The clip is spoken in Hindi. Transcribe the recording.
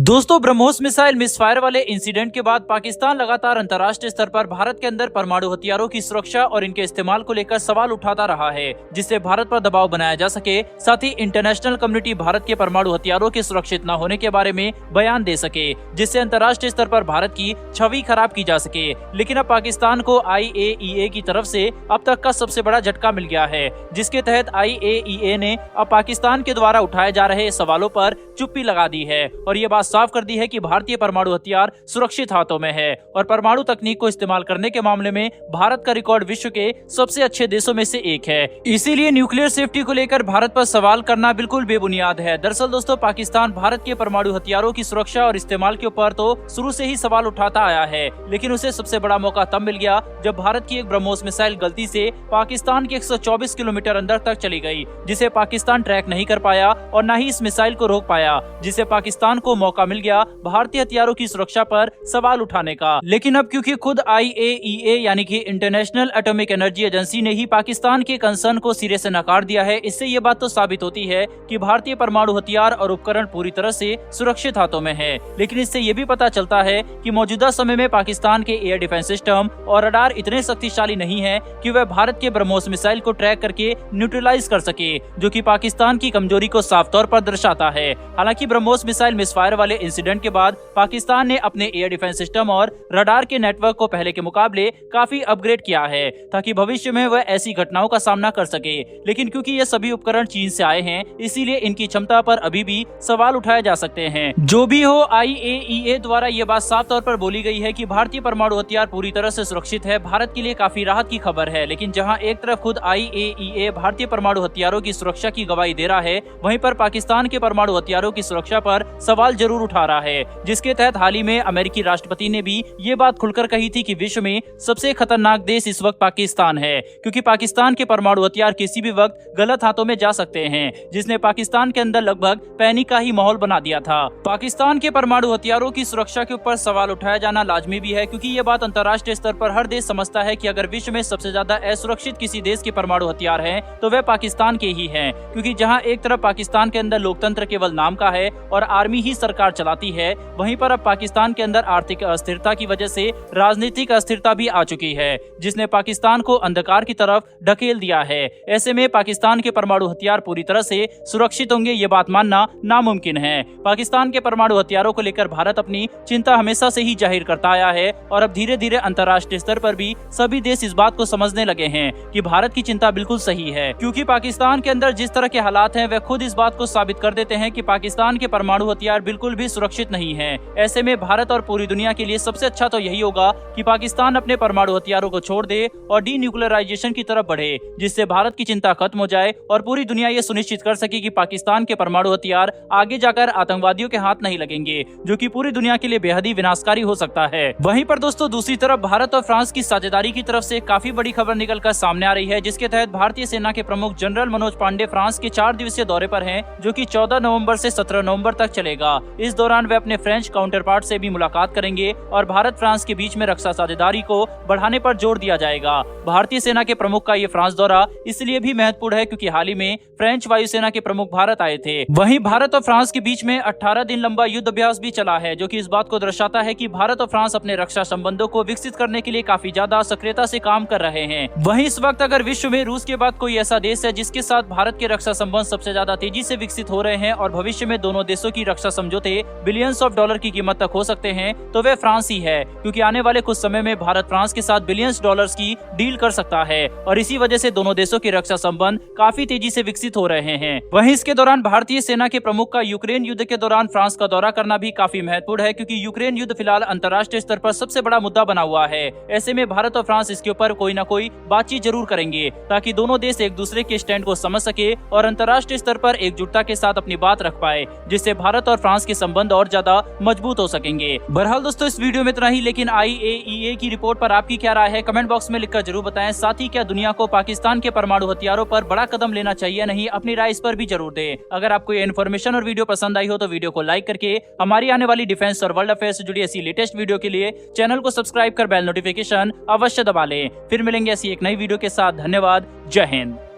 दोस्तों, ब्रह्मोस मिसाइल मिसफायर वाले इंसिडेंट के बाद पाकिस्तान लगातार अंतर्राष्ट्रीय स्तर पर भारत के अंदर परमाणु हथियारों की सुरक्षा और इनके इस्तेमाल को लेकर सवाल उठाता रहा है, जिससे भारत पर दबाव बनाया जा सके। साथ ही इंटरनेशनल कम्युनिटी भारत के परमाणु हथियारों के सुरक्षित न होने के बारे में बयान दे सके, जिससे अंतर्राष्ट्रीय स्तर पर भारत की छवि खराब की जा सके। लेकिन अब पाकिस्तान को IAEA की तरफ से अब तक का सबसे बड़ा झटका मिल गया है, जिसके तहत IAEA ने अब पाकिस्तान के द्वारा उठाए जा रहे सवालों पर चुप्पी लगा दी है और ये बात साफ कर दी है कि भारतीय परमाणु हथियार सुरक्षित हाथों में है और परमाणु तकनीक को इस्तेमाल करने के मामले में भारत का रिकॉर्ड विश्व के सबसे अच्छे देशों में से एक है। इसीलिए न्यूक्लियर सेफ्टी को लेकर भारत पर सवाल करना बिल्कुल बेबुनियाद है। दरअसल दोस्तों, पाकिस्तान भारत के परमाणु हथियारों की सुरक्षा और इस्तेमाल के ऊपर तो शुरू से ही सवाल उठाता आया है, लेकिन उसे सबसे बड़ा मौका तब मिल गया जब भारत की एक ब्रह्मोस मिसाइल गलती से पाकिस्तान के 124 किलोमीटर अंदर तक चली गई, जिसे पाकिस्तान ट्रैक नहीं कर पाया और न ही इस मिसाइल को रोक पाया, जिससे पाकिस्तान को मौका मिल गया भारतीय हथियारों की सुरक्षा पर सवाल उठाने का। लेकिन अब क्योंकि खुद IAEA यानी कि इंटरनेशनल एटॉमिक एनर्जी एजेंसी ने ही पाकिस्तान के कंसर्न को सिरे से नकार दिया है, इससे ये बात तो साबित होती है कि भारतीय परमाणु हथियार और उपकरण पूरी तरह से सुरक्षित हाथों में है। लेकिन इससे ये भी पता चलता है कि मौजूदा समय में पाकिस्तान के एयर डिफेंस सिस्टम और रडार इतने शक्तिशाली नहीं है कि वह भारत के ब्रह्मोस मिसाइल को ट्रैक करके न्यूट्रलाइज कर सके, जो कि पाकिस्तान की कमजोरी को साफ तौर पर दर्शाता है। हालांकि ब्रह्मोस मिसाइल मिसफायर वाले इंसिडेंट के बाद पाकिस्तान ने अपने एयर डिफेंस सिस्टम और रडार के नेटवर्क को पहले के मुकाबले काफी अपग्रेड किया है, ताकि भविष्य में वह ऐसी घटनाओं का सामना कर सके। लेकिन क्योंकि ये सभी उपकरण चीन से आए हैं, इसीलिए इनकी क्षमता पर अभी भी सवाल उठाए जा सकते हैं। जो भी हो, IAEA द्वारा ये बात साफ तौर पर बोली गई है कि भारतीय परमाणु हथियार पूरी तरह से सुरक्षित है। भारत के लिए काफी राहत की खबर है। लेकिन जहाँ एक तरफ खुद IAEA भारतीय परमाणु हथियारों की सुरक्षा की गवाही दे रहा है, वहीं पर पाकिस्तान के परमाणु हथियारों की सुरक्षा पर सवाल जरूर उठा रहा है, जिसके तहत हाल ही में अमेरिकी राष्ट्रपति ने भी ये बात खुलकर कही थी कि विश्व में सबसे खतरनाक देश इस वक्त पाकिस्तान है, क्योंकि पाकिस्तान के परमाणु हथियार किसी भी वक्त गलत हाथों में जा सकते हैं, जिसने पाकिस्तान के अंदर लगभग पैनिक का ही माहौल बना दिया था। पाकिस्तान के परमाणु हथियारों की सुरक्षा के ऊपर सवाल उठाया जाना लाजमी भी है, क्योंकि ये बात अंतर्राष्ट्रीय स्तर पर हर देश समझता है कि अगर विश्व में सबसे ज्यादा असुरक्षित किसी देश के परमाणु हथियार हैं, तो वह पाकिस्तान के ही हैं। क्योंकि जहां एक तरफ पाकिस्तान के अंदर लोकतंत्र केवल नाम का है और आर्मी ही सरकार चलाती है, वहीं पर अब पाकिस्तान के अंदर आर्थिक अस्थिरता की वजह से राजनीतिक अस्थिरता भी आ चुकी है, जिसने पाकिस्तान को अंधकार की तरफ ढकेल दिया है। ऐसे में पाकिस्तान के परमाणु हथियार पूरी तरह से सुरक्षित होंगे, ये बात मानना नामुमकिन है। पाकिस्तान के परमाणु हथियारों को लेकर भारत अपनी चिंता हमेशा से ही जाहिर करता आया है और अब धीरे धीरे अंतर्राष्ट्रीय स्तर पर भी सभी देश इस बात को समझने लगे हैं कि भारत की चिंता बिल्कुल सही है, क्योंकि पाकिस्तान के अंदर जिस तरह के हालात हैं, वह खुद इस बात को साबित कर देते हैं कि पाकिस्तान के परमाणु हथियार बिल्कुल भी सुरक्षित नहीं है। ऐसे में भारत और पूरी दुनिया के लिए सबसे अच्छा तो यही होगा कि पाकिस्तान अपने परमाणु हथियारों को छोड़ दे और डीन्यूक्लियराइजेशन की तरफ बढ़े, जिससे भारत की चिंता खत्म हो जाए और पूरी दुनिया ये सुनिश्चित कर सके कि पाकिस्तान के परमाणु हथियार आगे जाकर आतंकवादियों के हाथ नहीं लगेंगे, जो कि पूरी दुनिया के लिए बेहद ही विनाशकारी हो सकता है। वहीं पर दोस्तों, दूसरी तरफ भारत और फ्रांस की साझेदारी की तरफ से काफी बड़ी खबर निकलकर सामने आ रही है, जिसके तहत भारतीय सेना के प्रमुख जनरल मनोज पांडे फ्रांस के 4 दिवसीय दौरे पर हैं, जो कि 14 नवंबर से 17 नवंबर तक चलेगा। इस दौरान वे अपने फ्रेंच काउंटर पार्ट से भी मुलाकात करेंगे और भारत फ्रांस के बीच में रक्षा साझेदारी को बढ़ाने पर जोर दिया जाएगा। भारतीय सेना के प्रमुख का ये फ्रांस दौरा इसलिए भी महत्वपूर्ण है क्योंकि हाल ही में फ्रेंच वायुसेना के प्रमुख भारत आए थे। वहीं भारत और फ्रांस के बीच में 18 दिन लंबा युद्ध अभ्यास भी चला है, जो कि इस बात को दर्शाता है कि भारत और फ्रांस अपने रक्षा संबंधों को विकसित करने के लिए काफी ज्यादा सक्रियता से काम कर रहे हैं। वहीं इस वक्त अगर विश्व में रूस के बाद कोई ऐसा देश है जिसके साथ भारत के रक्षा संबंध सबसे ज्यादा तेजी से विकसित हो रहे हैं और भविष्य में दोनों देशों की रक्षा समझौते बिलियंस ऑफ डॉलर की कीमत तक हो सकते हैं, तो वह फ्रांस ही है, क्योंकि आने वाले कुछ समय में भारत फ्रांस के साथ बिलियंस डॉलर्स की डील कर सकता है और इसी वजह से दोनों देशों के रक्षा संबंध काफी तेजी से विकसित हो रहे हैं। वहीं इसके दौरान भारतीय सेना के प्रमुख का यूक्रेन युद्ध के दौरान फ्रांस का दौरा करना भी काफी महत्वपूर्ण है, क्योंकि यूक्रेन युद्ध फिलहाल अंतर्राष्ट्रीय स्तर पर सबसे बड़ा मुद्दा बना हुआ है। ऐसे में भारत और फ्रांस इसके ऊपर कोई न कोई बातचीत जरूर करेंगे, ताकि दोनों देश एक दूसरे के स्टैंड को समझ सके और अंतर्राष्ट्रीय स्तर पर एकजुटता के साथ अपनी बात रख पाए, जिससे भारत और फ्रांस के संबंध और ज्यादा मजबूत हो सकेंगे। बहरहाल दोस्तों, इस वीडियो में इतना ही, लेकिन IAEA की रिपोर्ट पर आपकी क्या राय है, कमेंट बॉक्स में लिखकर जरूर बताएं। साथ ही क्या दुनिया को पाकिस्तान के परमाणु हथियारों पर बड़ा कदम लेना चाहिए नहीं, अपनी राय इस पर भी जरूर दें। अगर आपको ये इन्फॉर्मेशन और वीडियो पसंद आई हो तो वीडियो को लाइक करके हमारी आने वाली डिफेंस और वर्ल्ड अफेयर से जुड़ी ऐसी लेटेस्ट वीडियो के लिए चैनल को सब्सक्राइब कर बेल नोटिफिकेशन अवश्य दबा लें। फिर मिलेंगे ऐसी एक नई वीडियो के साथ। धन्यवाद। जय हिंद।